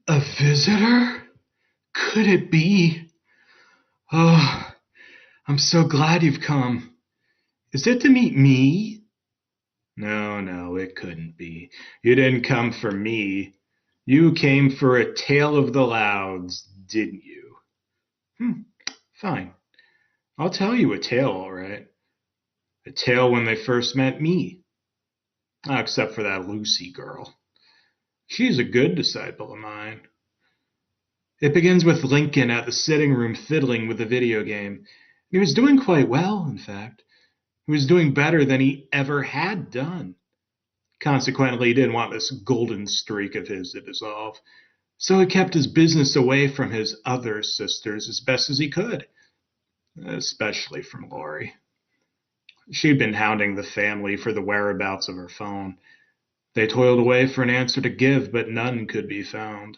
A visitor? Could it be? Oh, I'm so glad you've come. Is it to meet me? No, no, it couldn't be. You didn't come for me. You came for a tale of the louds, didn't you? Hmm, fine. I'll tell you a tale, all right. A tale when they first met me. Except for that Lucy girl. She's a good disciple of mine. It begins with Lincoln at the sitting room fiddling with a video game. He was doing quite well, in fact. He was doing better than he ever had done. Consequently, he didn't want this golden streak of his to dissolve. So he kept his business away from his other sisters as best as he could, especially from Laurie. She'd been hounding the family for the whereabouts of her phone. They toiled away for an answer to give, but none could be found.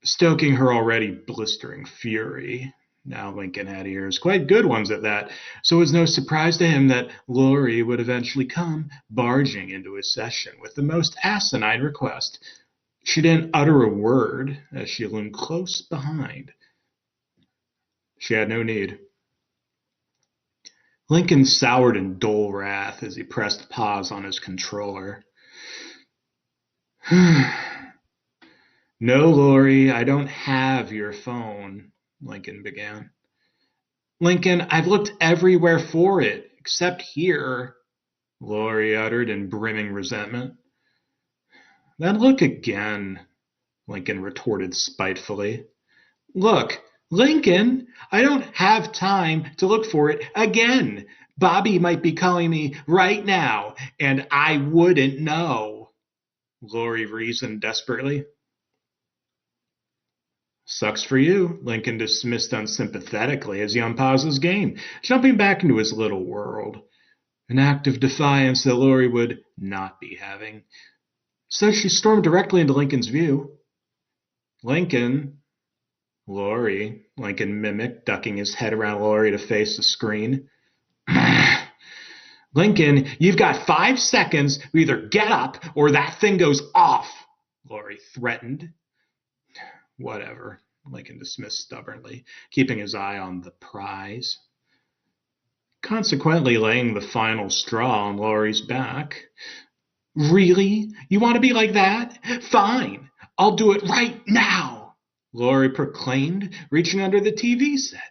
Stoking her already blistering fury, now Lincoln had ears, quite good ones at that, so it was no surprise to him that Laurie would eventually come barging into his session with the most asinine request. She didn't utter a word as she loomed close behind. She had no need. Lincoln soured in dull wrath as he pressed pause on his controller. No, Laurie, I don't have your phone, Lincoln began. Lincoln, I've looked everywhere for it, except here, Laurie uttered in brimming resentment. Then look again, Lincoln retorted spitefully. Look, Lincoln, I don't have time to look for it again. Bobby might be calling me right now, and I wouldn't know, Laurie reasoned desperately. Sucks for you, Lincoln dismissed unsympathetically as he unpaused his game, jumping back into his little world. An act of defiance that Laurie would not be having. So she stormed directly into Lincoln's view. Lincoln, Laurie, Lincoln mimicked, ducking his head around Laurie to face the screen. Lincoln, you've got 5 seconds to either get up or that thing goes off, Laurie threatened. Whatever, Lincoln dismissed stubbornly, keeping his eye on the prize. Consequently, laying the final straw on Laurie's back. Really? You want to be like that? Fine, I'll do it right now, Laurie proclaimed, reaching under the TV set.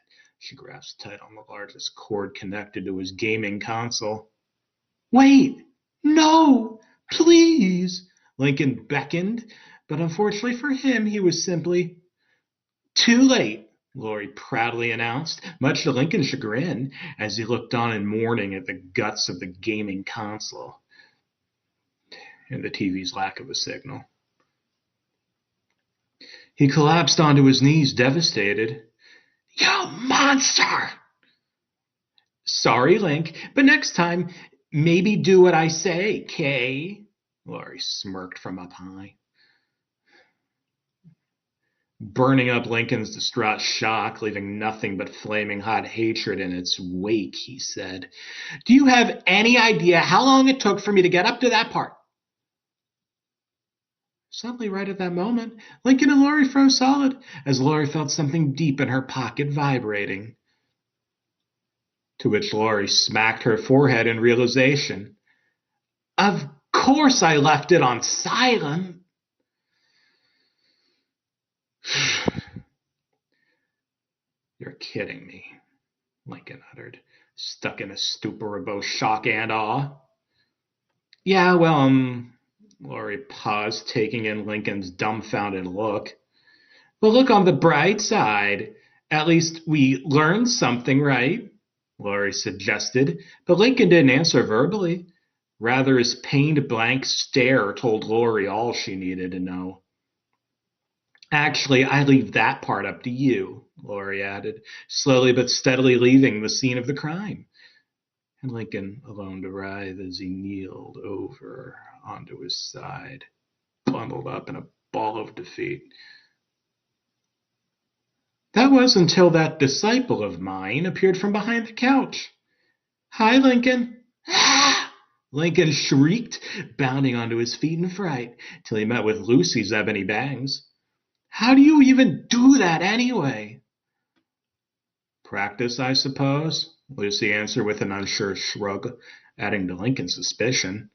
She grasped tight on the largest cord connected to his gaming console. Wait, no, please, Lincoln beckoned, but unfortunately for him, he was simply too late, Laurie proudly announced, much to Lincoln's chagrin, as he looked on in mourning at the guts of the gaming console and the TV's lack of a signal. He collapsed onto his knees, devastated. You monster! Sorry, Link, but next time, maybe do what I say, Kay, Laurie smirked from up high. Burning up Lincoln's distraught shock, leaving nothing but flaming hot hatred in its wake, he said, Do you have any idea how long it took for me to get up to that part? Suddenly, right at that moment, Lincoln and Laurie froze solid, as Laurie felt something deep in her pocket vibrating. To which Laurie smacked her forehead in realization. Of course I left it on silent. You're kidding me, Lincoln uttered, stuck in a stupor of both shock and awe. Yeah, well, Laurie paused, taking in Lincoln's dumbfounded look. But look on the bright side. At least we learned something, right? Laurie suggested, but Lincoln didn't answer verbally. Rather, his pained blank stare told Laurie all she needed to know. Actually, I leave that part up to you, Laurie added, slowly but steadily leaving the scene of the crime. And Lincoln alone to writhe as he kneeled over onto his side, bundled up in a ball of defeat. That was until that disciple of mine appeared from behind the couch. Hi, Lincoln. Ah! Lincoln shrieked, bounding onto his feet in fright, till he met with Lucy's ebony bangs. How do you even do that anyway? Practice, I suppose, Lucy answered with an unsure shrug, adding to Lincoln's suspicion.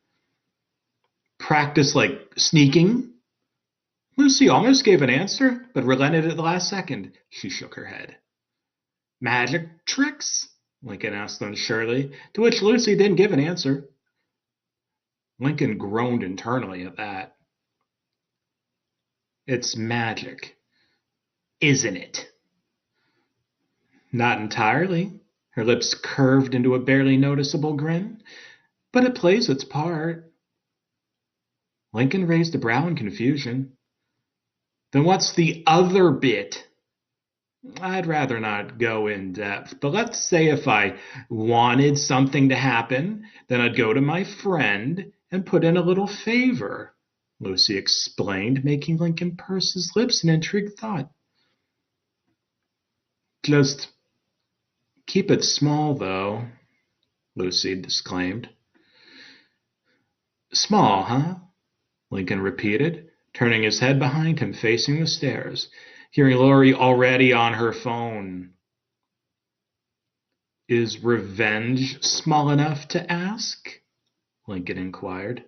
Practice like sneaking? Lucy almost gave an answer, but relented at the last second. She shook her head. Magic tricks? Lincoln asked unsurely, to which Lucy didn't give an answer. Lincoln groaned internally at that. It's magic, isn't it? Not entirely. Her lips curved into a barely noticeable grin, but it plays its part. Lincoln raised a brow in confusion. Then what's the other bit? I'd rather not go in depth, but let's say if I wanted something to happen, then I'd go to my friend and put in a little favor, Lucy explained, making Lincoln purse his lips in intrigued thought. Just keep it small, though, Lucy disclaimed. Small, huh? Lincoln repeated, turning his head behind him, facing the stairs, hearing Lori already on her phone. Is revenge small enough to ask? Lincoln inquired.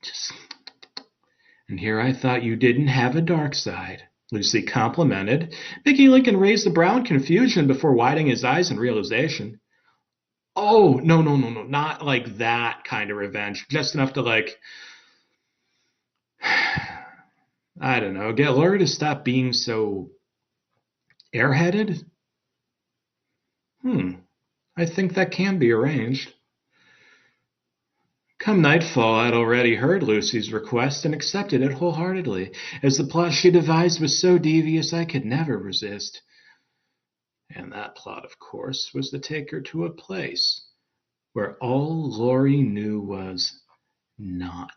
Just... And here I thought you didn't have a dark side, Lucy complimented, making Lincoln raise the brow in confusion before widening his eyes in realization. Oh, no, not like that kind of revenge. Just enough to, like, I don't know, get Lori to stop being so airheaded? I think that can be arranged. Come nightfall, I'd already heard Lucy's request and accepted it wholeheartedly, as the plot she devised was so devious I could never resist. And that plot, of course, was to take her to a place where all Lori knew was not.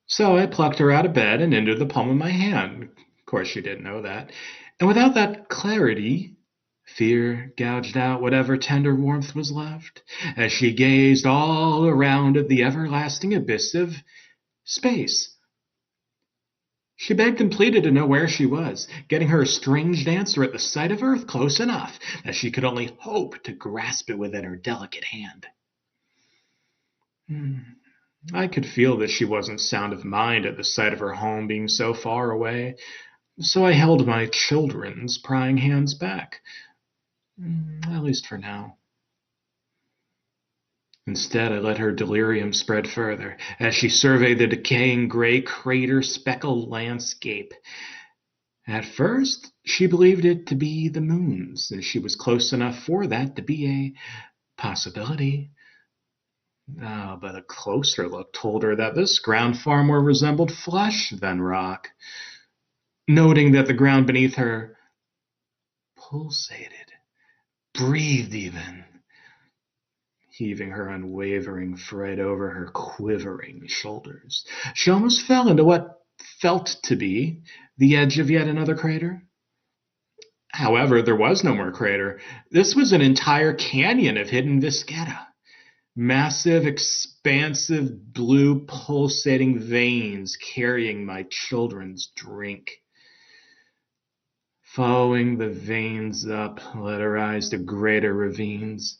So I plucked her out of bed and into the palm of my hand. Of course, she didn't know that. And without that clarity, fear gouged out whatever tender warmth was left, as she gazed all around at the everlasting abyss of space. She begged and pleaded to know where she was, getting her estranged answer at the sight of Earth close enough that she could only hope to grasp it within her delicate hand. I could feel that she wasn't sound of mind at the sight of her home being so far away, so I held my children's prying hands back, at least for now. Instead, I let her delirium spread further as she surveyed the decaying gray crater-speckled landscape. At first, she believed it to be the moon, since she was close enough for that to be a possibility. But a closer look told her that this ground far more resembled flesh than rock, noting that the ground beneath her pulsated, breathed even, heaving her unwavering fright over her quivering shoulders. She almost fell into what felt to be the edge of yet another crater. However, there was no more crater. This was an entire canyon of hidden viscera. Massive, expansive, blue, pulsating veins carrying my children's drink. Following the veins up led her eyes to greater ravines.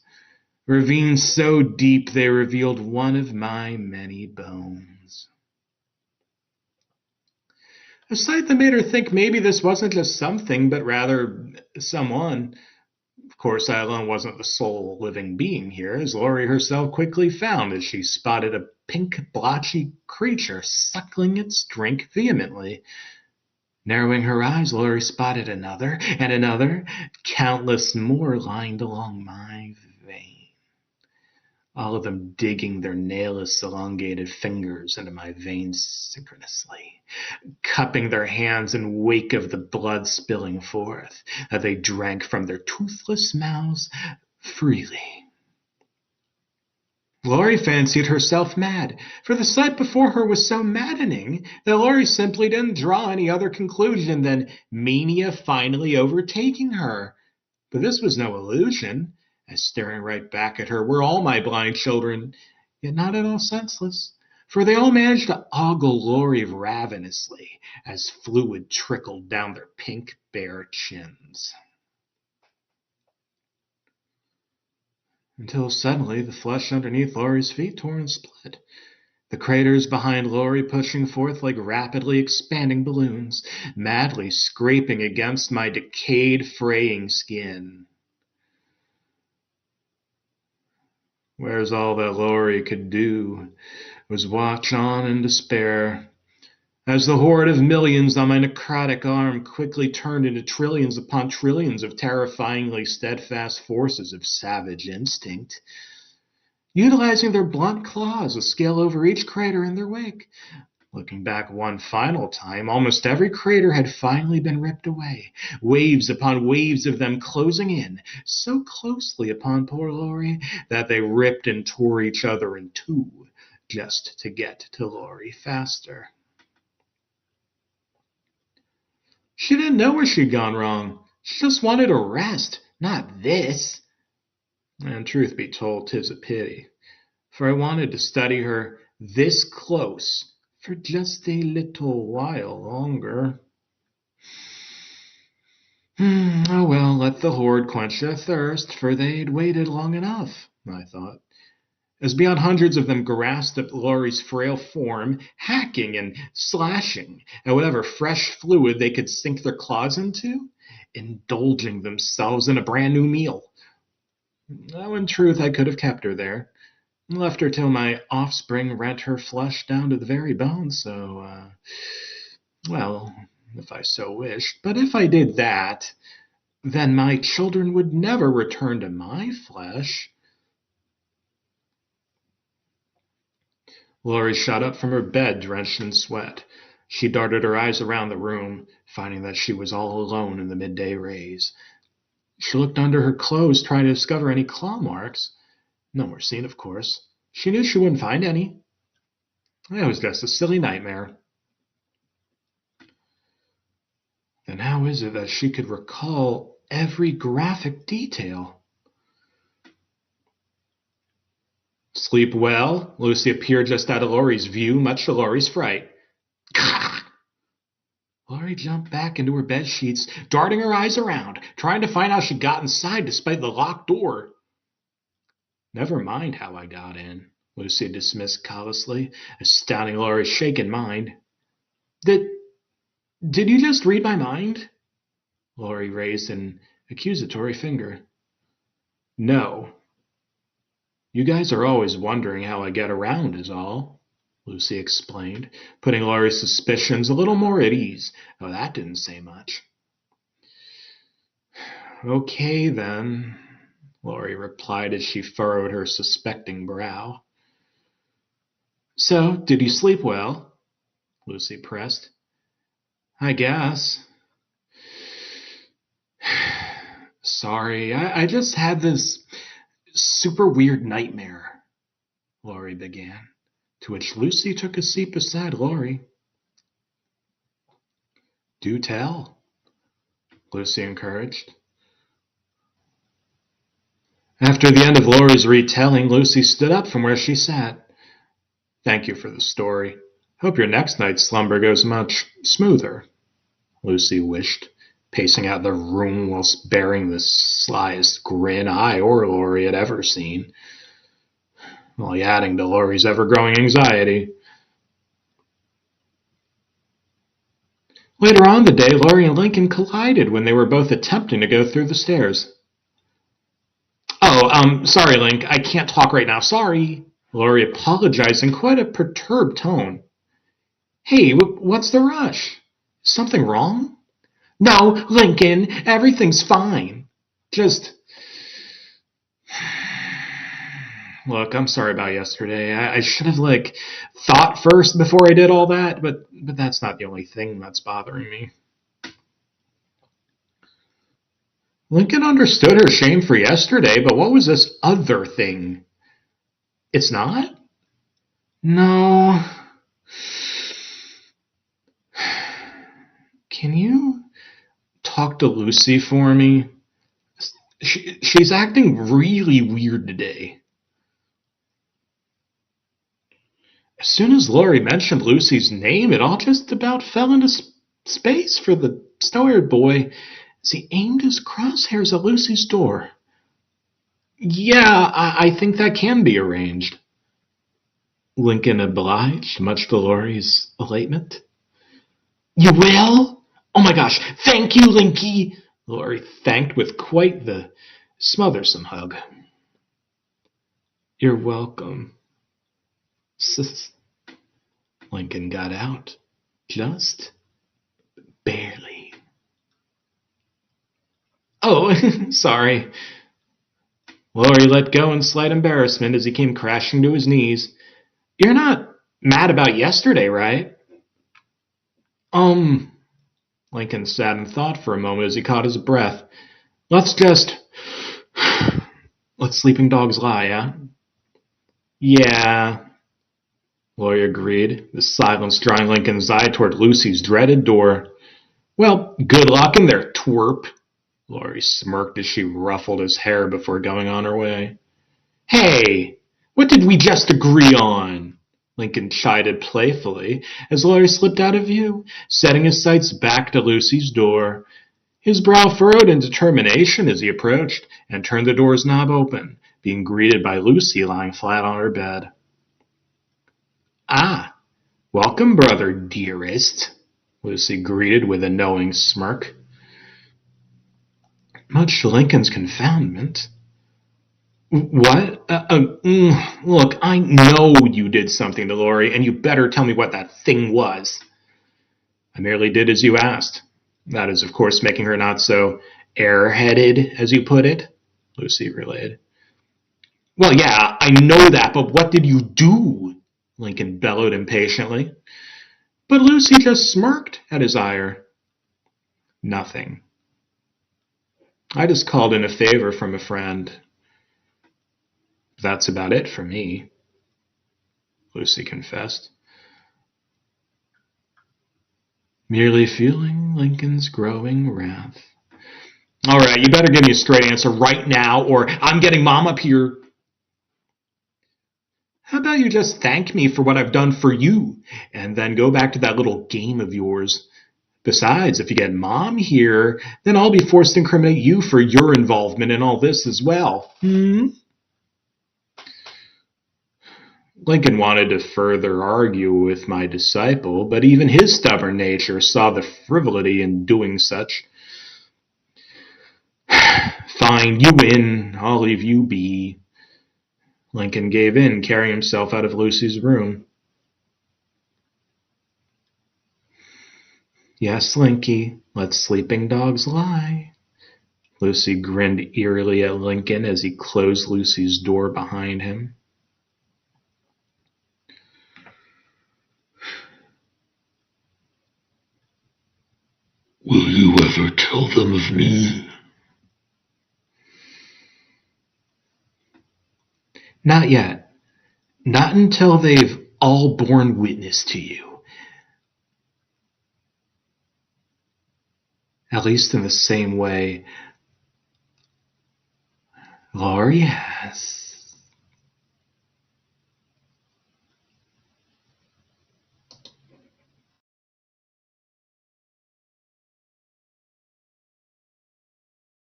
Ravines so deep they revealed one of my many bones. A sight that made her think maybe this wasn't just something, but rather someone. Of course, I alone wasn't the sole living being here, as Lori herself quickly found as she spotted a pink, blotchy creature suckling its drink vehemently. Narrowing her eyes, Lori spotted another and another, countless more lined along my vein, all of them digging their nailless, elongated fingers into my veins synchronously, cupping their hands in wake of the blood spilling forth that they drank from their toothless mouths freely. Lori fancied herself mad, for the sight before her was so maddening that Lori simply didn't draw any other conclusion than mania finally overtaking her. But this was no illusion, as staring right back at her were all my blind children, yet not at all senseless, for they all managed to ogle Lori ravenously as fluid trickled down their pink, bare chins. Until suddenly the flesh underneath Lori's feet tore and split, the craters behind Lori pushing forth like rapidly expanding balloons, madly scraping against my decayed, fraying skin. Whereas all that Lori could do was watch on in despair, as the horde of millions on my necrotic arm quickly turned into trillions upon trillions of terrifyingly steadfast forces of savage instinct, utilizing their blunt claws to scale over each crater in their wake. Looking back one final time, almost every crater had finally been ripped away, waves upon waves of them closing in so closely upon poor Lori that they ripped and tore each other in two just to get to Lori faster. She didn't know where she'd gone wrong. She just wanted a rest, not this. And truth be told, 'tis a pity, for I wanted to study her this close for just a little while longer. Oh well, let the horde quench their thirst, for they'd waited long enough, I thought, as beyond hundreds of them grasped at Laurie's frail form, hacking and slashing at whatever fresh fluid they could sink their claws into, indulging themselves in a brand new meal. Oh, in truth, I could have kept her there, left her till my offspring rent her flesh down to the very bone, well, if I so wished. But if I did that, then my children would never return to my flesh. Lori shot up from her bed, drenched in sweat. She darted her eyes around the room, finding that she was all alone in the midday rays. She looked under her clothes, trying to discover any claw marks. None were seen, of course. She knew she wouldn't find any. It was just a silly nightmare. Then how is it that she could recall every graphic detail? Sleep well? Lucy appeared just out of Lori's view, much to Lori's fright. Lori jumped back into her bed sheets, darting her eyes around, trying to find how she got inside despite the locked door. Never mind how I got in, Lucy dismissed callously, astounding Lori's shaken mind. Did you just read my mind? Lori raised an accusatory finger. No. You guys are always wondering how I get around is all, Lucy explained, putting Lori's suspicions a little more at ease, though that didn't say much. Okay, then, Lori replied as she furrowed her suspecting brow. So, did you sleep well? Lucy pressed. I guess. Sorry, I just had this super weird nightmare, Lori began, to which Lucy took a seat beside Lori. Do tell, Lucy encouraged. After the end of Lori's retelling, Lucy stood up from where she sat. Thank you for the story. Hope your next night's slumber goes much smoother, Lucy wished, pacing out the room whilst bearing the slyest grin I or Lori had ever seen, while adding to Lori's ever-growing anxiety. Later on the day, Lori and Lincoln collided when they were both attempting to go through the stairs. Oh, sorry, Link, I can't talk right now, sorry, Lori apologized in quite a perturbed tone. Hey, what's the rush? Something wrong? No, Lincoln, everything's fine. Just... Look, I'm sorry about yesterday. I should have, thought first before I did all that, but that's not the only thing that's bothering me. Lincoln understood her shame for yesterday, but what was this other thing? It's not? No. Can you talk to Lucy for me? She's acting really weird today. As soon as Laurie mentioned Lucy's name, it all just about fell into space for the snow-haired boy as he aimed his crosshairs at Lucy's door. Yeah, I think that can be arranged. Lincoln obliged, much to Laurie's elatement. You will? Oh my gosh, thank you, Linky! Laurie thanked with quite the smothersome hug. You're welcome, sis. Lincoln got out. Just barely. Oh, sorry. Laurie let go in slight embarrassment as he came crashing to his knees. You're not mad about yesterday, right? Um, Lincoln sat in thought for a moment as he caught his breath. Let's just let sleeping dogs lie, yeah? Yeah, Laurie agreed, the silence drawing Lincoln's eye toward Lucy's dreaded door. Well, good luck in there, twerp. Laurie smirked as she ruffled his hair before going on her way. Hey, what did we just agree on? Lincoln chided playfully as Laurie slipped out of view, setting his sights back to Lucy's door. His brow furrowed in determination as he approached and turned the door's knob open, being greeted by Lucy lying flat on her bed. Ah, welcome, brother dearest, Lucy greeted with a knowing smirk. Much to Lincoln's confoundment. What? Look, I know you did something to Laurie, and you better tell me what that thing was. I merely did as you asked. That is, of course, making her not so airheaded, as you put it, Lucy relayed. Well, yeah, I know that, but what did you do? Lincoln bellowed impatiently. But Lucy just smirked at his ire. Nothing. I just called in a favor from a friend. That's about it for me, Lucy confessed. Merely feeling Lincoln's growing wrath. All right, you better give me a straight answer right now, or I'm getting Mom up here. How about you just thank me for what I've done for you, and then go back to that little game of yours? Besides, if you get Mom here, then I'll be forced to incriminate you for your involvement in all this as well. Lincoln wanted to further argue with my disciple, but even his stubborn nature saw the frivolity in doing such. Fine, you win. I'll leave you be. Lincoln gave in, carrying himself out of Lucy's room. Yes, Linky, let sleeping dogs lie. Lucy grinned eerily at Lincoln as he closed Lucy's door behind him. Will you ever tell them of me? Not yet. Not until they've all borne witness to you. At least in the same way Laurie has.